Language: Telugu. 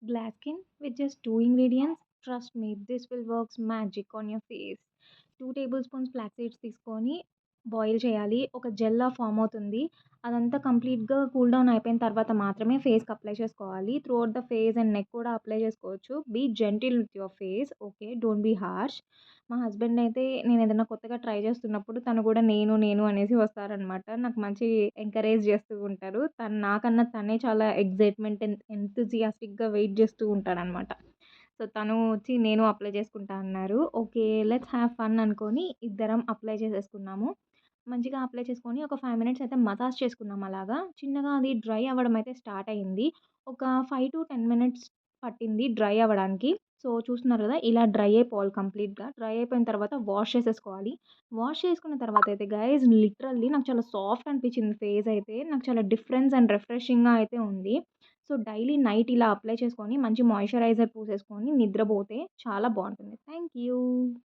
Glass skin with just two ingredients. Trust me, this will works magic on your face. 2 table spoons flax seeds తీసుకొని బాయిల్ చేయాలి. ఒక జెల్‌లా ఫార్మ్ అవుతుంది. అదంతా కంప్లీట్‌గా కూల్ డౌన్ అయిపోయిన తర్వాత మాత్రమే ఫేస్‌కి అప్లై చేసుకోవాలి. Throughout the face and neck కూడా అప్లై చేసుకోవచ్చు. Be gentle with your face. Okay. Don't be harsh. మా హస్బెండ్ అయితే నేనేదైనా కొత్తగా ట్రై చేస్తున్నప్పుడు తను కూడా నేను అనేసి వస్తారనమాట. నాకు మంచి ఎంకరేజ్ చేస్తూ ఉంటారు. తను నాకన్నా తనే చాలా ఎక్సైట్‌మెంట్ ఎంతూసియాస్టిక్‌గా వెయిట్ చేస్తూ ఉంటాడనమాట. సో, తను వచ్చి నేను అప్లై చేసుకుంటా అన్నారు. ఓకే. లెట్స్ హ్యావ్ ఫన్ అనుకోని ఇద్దరం అప్లై చేసేసుకున్నాము. మంచిగా అప్లై చేసుకొని ఒక 5 మినిట్స్ అయితే మసాజ్ చేసుకున్నాం అలాగా. చిన్నగా అది డ్రై అవ్వడం అయితే స్టార్ట్ అయింది. ఒక 5-10 మినిట్స్ పట్టింది డ్రై అవ్వడానికి. సో, చూస్తున్నారు కదా! ఇలా డ్రై అయిపోవాలి కంప్లీట్‌గా. డ్రై అయిపోయిన తర్వాత వాష్ చేసేసుకోవాలి. వాష్ చేసుకున్న తర్వాత అయితే గైస్ లిటరల్లీ నాకు చాలా సాఫ్ట్ అనిపించింది ఫేస్ అయితే. నాకు చాలా డిఫరెన్స్ అండ్ రిఫ్రెషింగ్‌గా అయితే ఉంది. సో, డైలీ నైట్ ఇలా అప్లై చేసుకొని మంచి మాయిశ్చరైజర్ పూసేసుకొని నిద్రపోతే చాలా బావుంటుంది. Thank you.